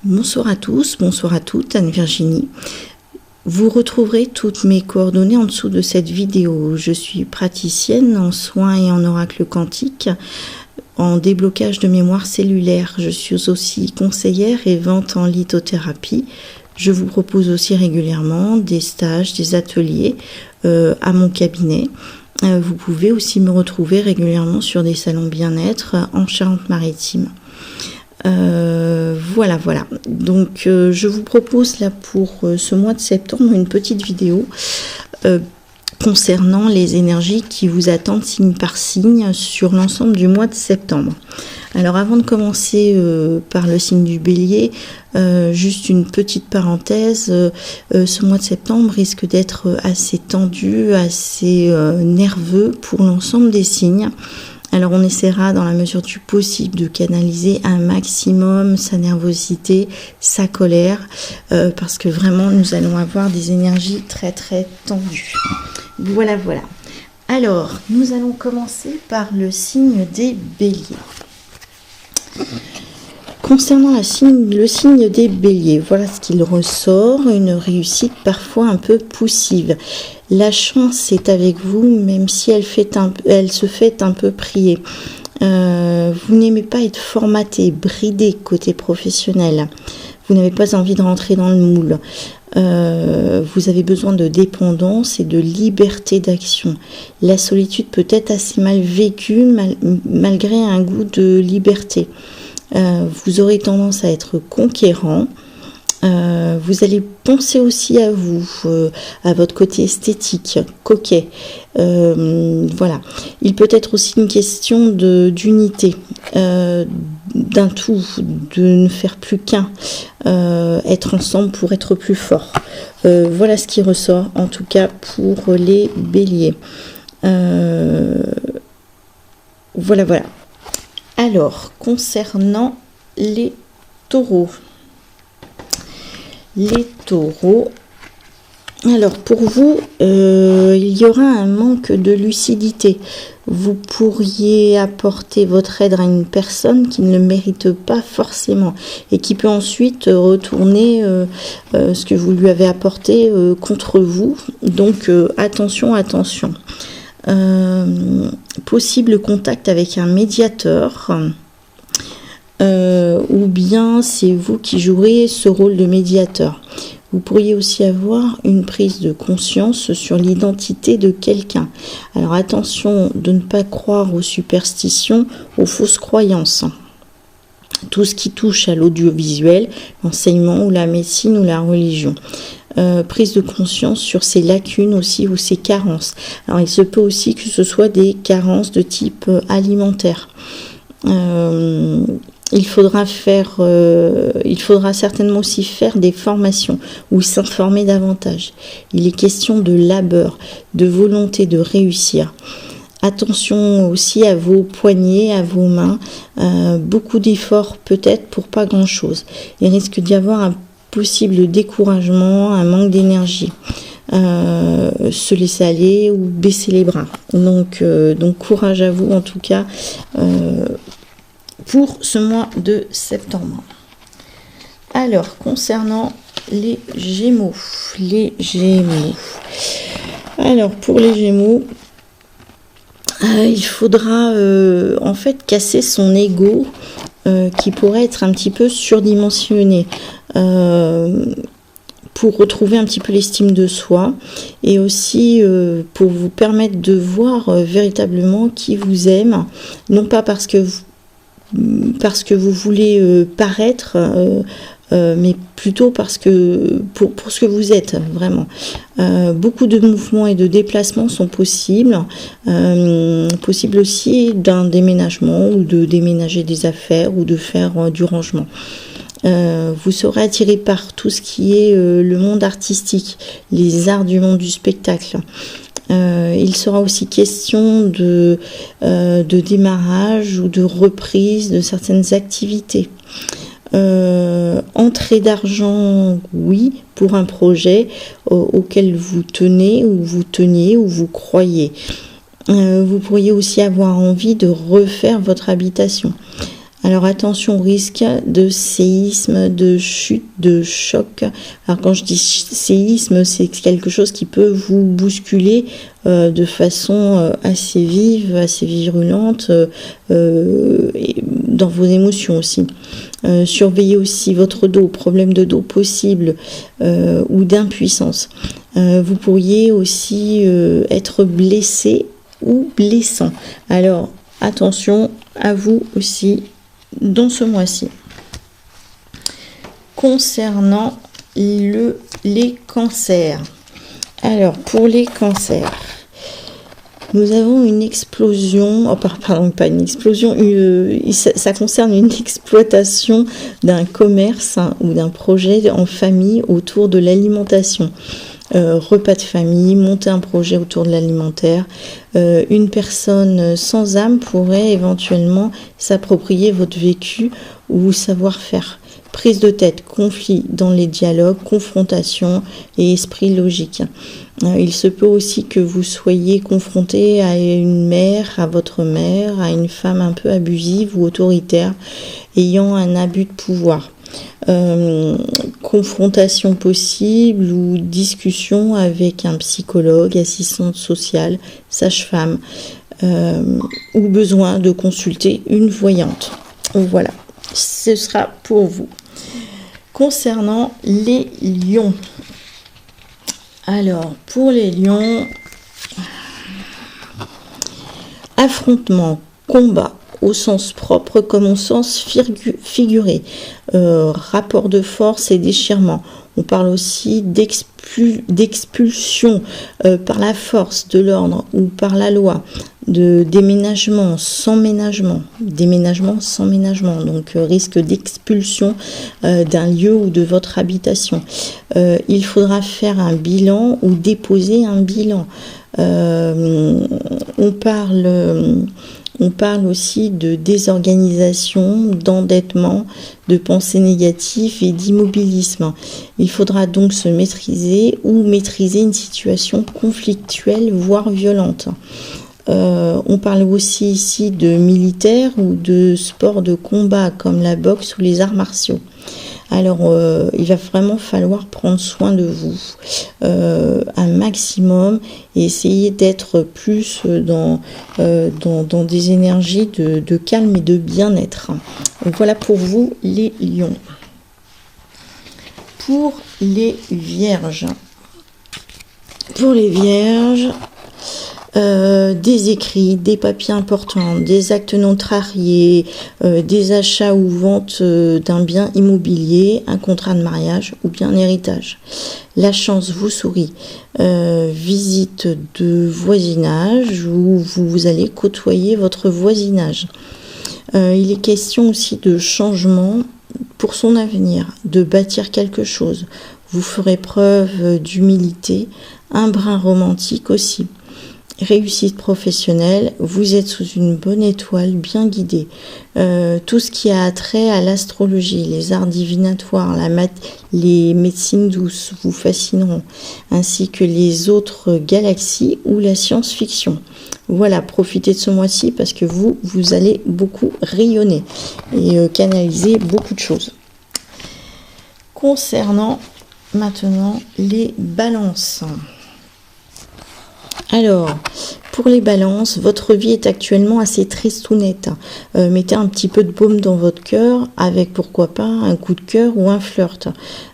Bonsoir à tous, bonsoir à toutes, Anne-Virginie. Vous retrouverez toutes mes coordonnées en dessous de cette vidéo. Je suis praticienne en soins et en oracle quantique, en déblocage de mémoire cellulaire. Je suis aussi conseillère et vente en lithothérapie. Je vous propose aussi régulièrement des stages, des ateliers à mon cabinet. Vous pouvez aussi me retrouver régulièrement sur des salons bien-être en Charente-Maritime. Voilà. Donc, je vous propose là pour ce mois de septembre une petite vidéo concernant les énergies qui vous attendent signe par signe sur l'ensemble du mois de septembre. Alors, avant de commencer par le signe du Bélier, juste une petite parenthèse. Ce mois de septembre risque d'être assez tendu, assez nerveux pour l'ensemble des signes. Alors on essaiera dans la mesure du possible de canaliser un maximum sa nervosité, sa colère, parce que vraiment nous allons avoir des énergies très très tendues. Voilà. Alors nous allons commencer par le signe des Béliers. Concernant le signe des Béliers, voilà ce qu'il ressort, une réussite parfois un peu poussive. La chance est avec vous, même si elle se fait un peu prier. Vous n'aimez pas être formaté, bridé côté professionnel. Vous n'avez pas envie de rentrer dans le moule. Vous avez besoin de dépendance et de liberté d'action. La solitude peut être assez mal vécue malgré un goût de liberté. Vous aurez tendance à être conquérant. Vous allez penser aussi à vous, à votre côté esthétique, coquet. Voilà. Il peut être aussi une question d'unité, d'un tout, de ne faire plus qu'un, être ensemble pour être plus fort. Voilà ce qui ressort, en tout cas pour les Béliers. Voilà. Alors, concernant les Taureaux. Les Taureaux, alors pour vous, il y aura un manque de lucidité. Vous pourriez apporter votre aide à une personne qui ne le mérite pas forcément et qui peut ensuite retourner ce que vous lui avez apporté contre vous. Donc attention. Possible contact avec un médiateur. Ou bien c'est vous qui jouerez ce rôle de médiateur. Vous pourriez aussi avoir une prise de conscience sur l'identité de quelqu'un. Alors attention de ne pas croire aux superstitions, aux fausses croyances. Tout ce qui touche à l'audiovisuel, l'enseignement ou la médecine ou la religion. Prise de conscience sur ses lacunes aussi ou ses carences. Alors il se peut aussi que ce soit des carences de type alimentaire. Il faudra certainement aussi faire des formations ou s'informer davantage. Il est question de labeur, de volonté de réussir. Attention aussi à vos poignets, à vos mains. Beaucoup d'efforts peut-être pour pas grand-chose. Il risque d'y avoir un possible découragement, un manque d'énergie. Se laisser aller ou baisser les bras. Donc courage à vous en tout cas. Pour ce mois de septembre. Alors, concernant les Gémeaux. Alors, pour les Gémeaux, il faudra en fait casser son ego qui pourrait être un petit peu surdimensionné pour retrouver un petit peu l'estime de soi et aussi pour vous permettre de voir véritablement qui vous aime, non pas parce que vous voulez paraître, mais plutôt parce que pour ce que vous êtes vraiment. Beaucoup de mouvements et de déplacements sont possibles. Possible aussi d'un déménagement ou de déménager des affaires ou de faire du rangement. Vous serez attiré par tout ce qui est le monde artistique, les arts du monde du spectacle. Il sera aussi question de démarrage ou de reprise de certaines activités. Entrée d'argent, oui, pour un projet auquel vous tenez ou vous teniez ou vous croyez. Vous pourriez aussi avoir envie de refaire votre habitation. Alors attention au risque de séisme, de chute, de choc. Alors quand je dis séisme, c'est quelque chose qui peut vous bousculer de façon assez vive, assez virulente, et dans vos émotions aussi. Surveillez aussi votre dos, problème de dos possible ou d'impuissance. Vous pourriez aussi être blessé ou blessant. Alors attention à vous aussi dans ce mois-ci. Concernant les cancers. Alors, pour les cancers, nous avons une explosion, pardon, pas une explosion, ça concerne une exploitation d'un commerce ou d'un projet en famille autour de l'alimentation. Repas de famille, monter un projet autour de l'alimentaire. Une personne sans âme pourrait éventuellement s'approprier votre vécu ou savoir-faire. Prise de tête, conflit dans les dialogues, confrontation et esprit logique. Il se peut aussi que vous soyez confronté à une mère, à votre mère, à une femme un peu abusive ou autoritaire, ayant un abus de pouvoir. Confrontation possible ou discussion avec un psychologue, assistante sociale, sage-femme, ou besoin de consulter une voyante. Voilà, ce sera pour vous. Concernant les lions. Alors, pour les lions, affrontement, combat, au sens propre comme au sens figuré, rapport de force et déchirement. On parle aussi d'expulsion par la force de l'ordre ou par la loi, de déménagement sans ménagement, donc risque d'expulsion d'un lieu ou de votre habitation. Il faudra faire un bilan ou déposer un bilan. On parle aussi de désorganisation, d'endettement, de pensées négatives et d'immobilisme. Il faudra donc se maîtriser ou maîtriser une situation conflictuelle, voire violente. On parle aussi ici de militaire ou de sport de combat comme la boxe ou les arts martiaux. Alors, il va vraiment falloir prendre soin de vous un maximum et essayer d'être plus dans des énergies de calme et de bien-être. Voilà pour vous les lions. Pour les vierges. Des écrits, des papiers importants, des actes notariés, des achats ou ventes d'un bien immobilier, un contrat de mariage ou bien un héritage. La chance vous sourit. Visite de voisinage où vous allez côtoyer votre voisinage. Il est question aussi de changement pour son avenir, de bâtir quelque chose. Vous ferez preuve d'humilité, un brin romantique aussi. Réussite professionnelle, vous êtes sous une bonne étoile, bien guidé. Tout ce qui a trait à l'astrologie, les arts divinatoires, les médecines douces vous fascineront, ainsi que les autres galaxies ou la science-fiction. Voilà, profitez de ce mois-ci parce que vous allez beaucoup rayonner et canaliser beaucoup de choses. Concernant maintenant les balances. Alors, pour les balances, votre vie est actuellement assez tristounette. Mettez un petit peu de baume dans votre cœur avec, pourquoi pas, un coup de cœur ou un flirt.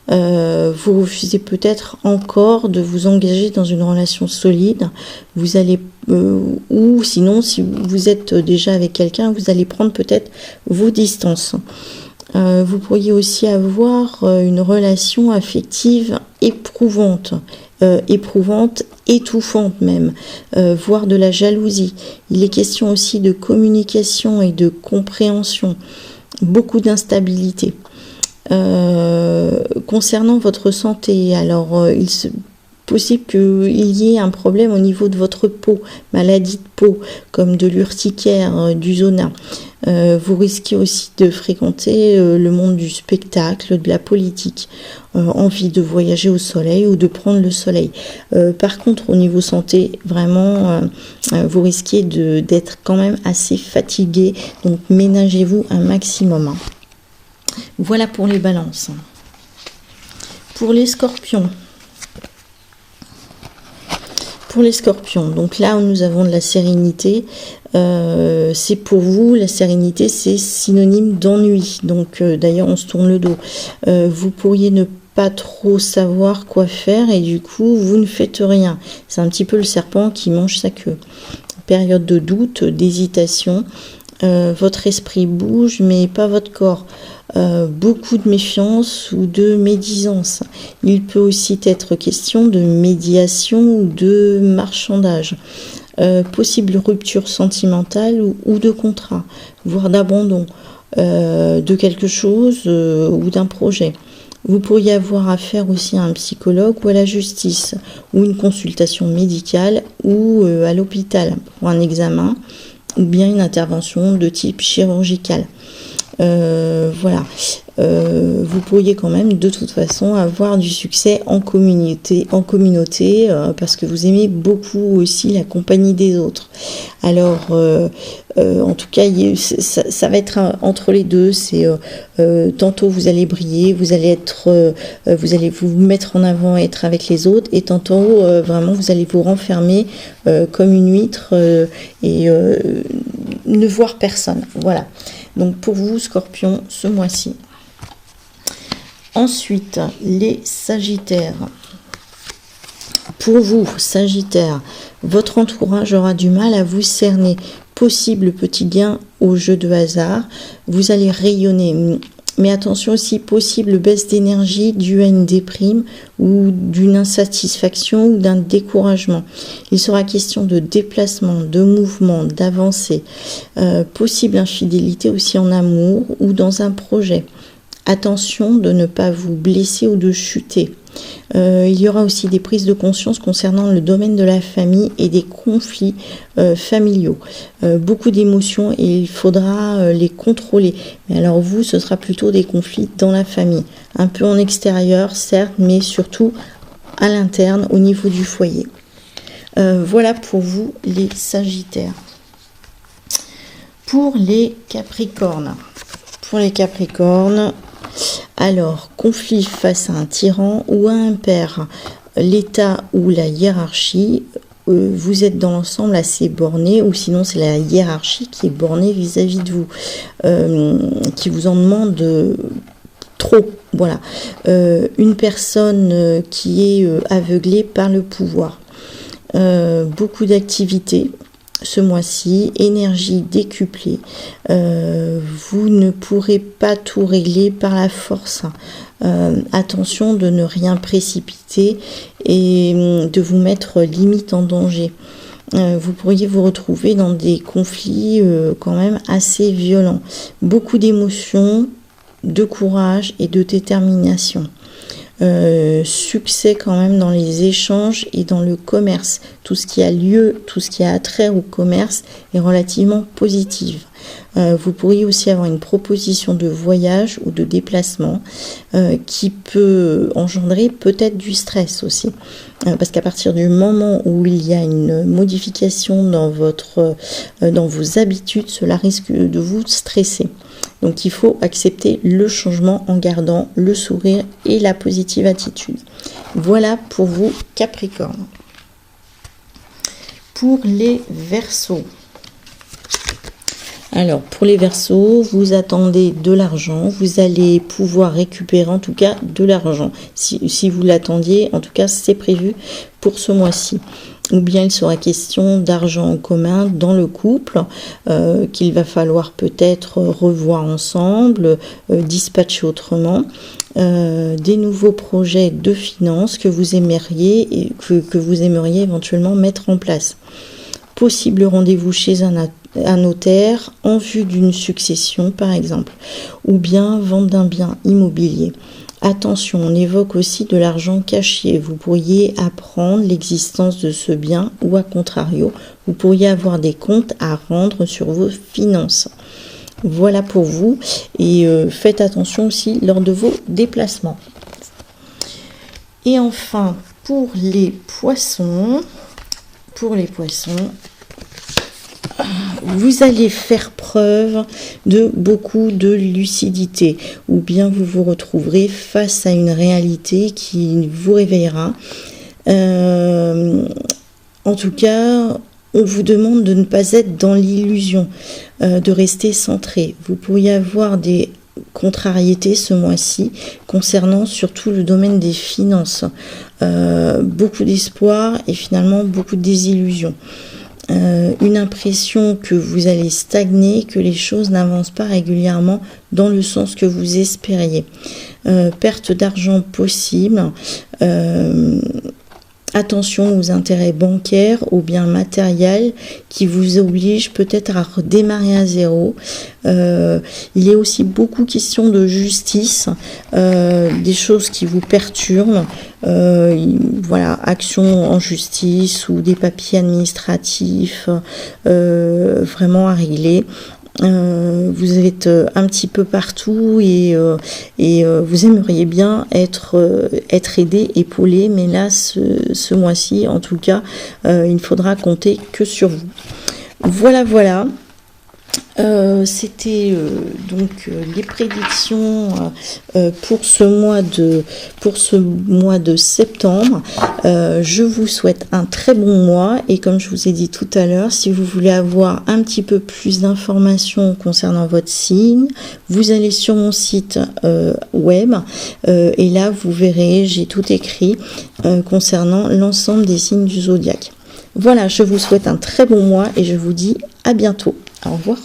Vous refusez peut-être encore de vous engager dans une relation solide. Vous allez, ou sinon, si vous êtes déjà avec quelqu'un, vous allez prendre peut-être vos distances. Vous pourriez aussi avoir une relation affective éprouvante, étouffante même, voire de la jalousie. Il est question aussi de communication et de compréhension, beaucoup d'instabilité. Concernant votre santé, alors il est possible qu'il y ait un problème au niveau de votre peau, maladie de peau, comme de l'urticaire, du zona. Vous risquez aussi de fréquenter le monde du spectacle, de la politique, envie de voyager au soleil ou de prendre le soleil. Par contre, au niveau santé, vraiment, vous risquez d'être quand même assez fatigué, donc ménagez-vous un maximum. Voilà pour les balances. Pour les scorpions. Pour les scorpions, donc là où nous avons de la sérénité, c'est pour vous, la sérénité c'est synonyme d'ennui, donc d'ailleurs on se tourne le dos. Vous pourriez ne pas trop savoir quoi faire et du coup vous ne faites rien. C'est un petit peu le serpent qui mange sa queue. Période de doute, d'hésitation, votre esprit bouge mais pas votre corps. Beaucoup de méfiance ou de médisance. Il peut aussi être question de médiation ou de marchandage. Possible rupture sentimentale ou de contrat, voire d'abandon de quelque chose ou d'un projet. Vous pourriez avoir affaire aussi à un psychologue ou à la justice, ou une consultation médicale ou à l'hôpital pour un examen, ou bien une intervention de type chirurgical. Voilà, vous pourriez quand même de toute façon avoir du succès en communauté, parce que vous aimez beaucoup aussi la compagnie des autres. Alors, en tout cas, ça va être entre les deux. C'est tantôt vous allez briller, vous allez vous mettre en avant, être avec les autres, et tantôt vraiment vous allez vous renfermer comme une huître et ne voir personne. Voilà. Donc pour vous, Scorpion, ce mois-ci. Ensuite, les Sagittaires. Pour vous, Sagittaire, votre entourage aura du mal à vous cerner. Possible petit gain au jeu de hasard. Vous allez rayonner. Mais attention aussi, possible baisse d'énergie due à une déprime ou d'une insatisfaction ou d'un découragement. Il sera question de déplacement, de mouvement, d'avancée. Possible infidélité aussi en amour ou dans un projet. Attention de ne pas vous blesser ou de chuter. Il y aura aussi des prises de conscience concernant le domaine de la famille et des conflits familiaux. Beaucoup d'émotions et il faudra les contrôler. Mais alors vous, ce sera plutôt des conflits dans la famille. Un peu en extérieur, certes, mais surtout à l'interne, au niveau du foyer. Voilà pour vous, les Sagittaires. Pour les Capricornes. Pour les Capricornes... Alors, conflit face à un tyran ou à un père, l'État ou la hiérarchie, vous êtes dans l'ensemble assez borné, ou sinon c'est la hiérarchie qui est bornée vis-à-vis de vous, qui vous en demande trop. Voilà, une personne qui est aveuglée par le pouvoir. Beaucoup d'activités. Ce mois-ci, énergie décuplée, vous ne pourrez pas tout régler par la force. Attention de ne rien précipiter et de vous mettre limite en danger. Vous pourriez vous retrouver dans des conflits quand même assez violents. Beaucoup d'émotions, de courage et de détermination. Succès quand même dans les échanges et dans le commerce. Tout ce qui a lieu, tout ce qui a trait au commerce est relativement positif. Vous pourriez aussi avoir une proposition de voyage ou de déplacement qui peut engendrer peut-être du stress aussi. Parce qu'à partir du moment où il y a une modification dans vos habitudes, cela risque de vous stresser. Donc il faut accepter le changement en gardant le sourire et la positive attitude. Voilà pour vous, Capricorne. Pour les Verseaux. Alors, pour les Verseaux, vous attendez de l'argent, vous allez pouvoir récupérer en tout cas de l'argent. Si vous l'attendiez, en tout cas, c'est prévu pour ce mois-ci. Ou bien il sera question d'argent en commun dans le couple, qu'il va falloir peut-être revoir ensemble, dispatcher autrement. Des nouveaux projets de finances que vous aimeriez et que vous aimeriez éventuellement mettre en place. Possible rendez-vous chez un notaire en vue d'une succession par exemple, ou bien vente d'un bien immobilier. Attention, on évoque aussi de l'argent caché. Vous pourriez apprendre l'existence de ce bien ou à contrario, vous pourriez avoir des comptes à rendre sur vos finances. Voilà pour vous. Et faites attention aussi lors de vos déplacements. Et enfin, pour les poissons, vous allez faire preuve de beaucoup de lucidité, ou bien vous vous retrouverez face à une réalité qui vous réveillera. En tout cas, on vous demande de ne pas être dans l'illusion, de rester centré. Vous pourriez avoir des contrariétés ce mois-ci concernant surtout le domaine des finances. Beaucoup d'espoir et finalement beaucoup de désillusion. Une impression que vous allez stagner, que les choses n'avancent pas régulièrement dans le sens que vous espériez. Perte d'argent possible. Attention aux intérêts bancaires ou bien matériels qui vous obligent peut-être à redémarrer à zéro. Il y a aussi beaucoup question de justice, des choses qui vous perturbent. Voilà, action en justice ou des papiers administratifs vraiment à régler. Vous êtes un petit peu partout et vous aimeriez bien être aidé, épaulé, mais là ce mois-ci en tout cas il ne faudra compter que sur vous. Voilà. C'était donc les prédictions pour ce mois de septembre. Je vous souhaite un très bon mois et comme je vous ai dit tout à l'heure, si vous voulez avoir un petit peu plus d'informations concernant votre signe, vous allez sur mon site web et là vous verrez, j'ai tout écrit concernant l'ensemble des signes du zodiaque. Voilà, je vous souhaite un très bon mois et je vous dis à bientôt. Au revoir.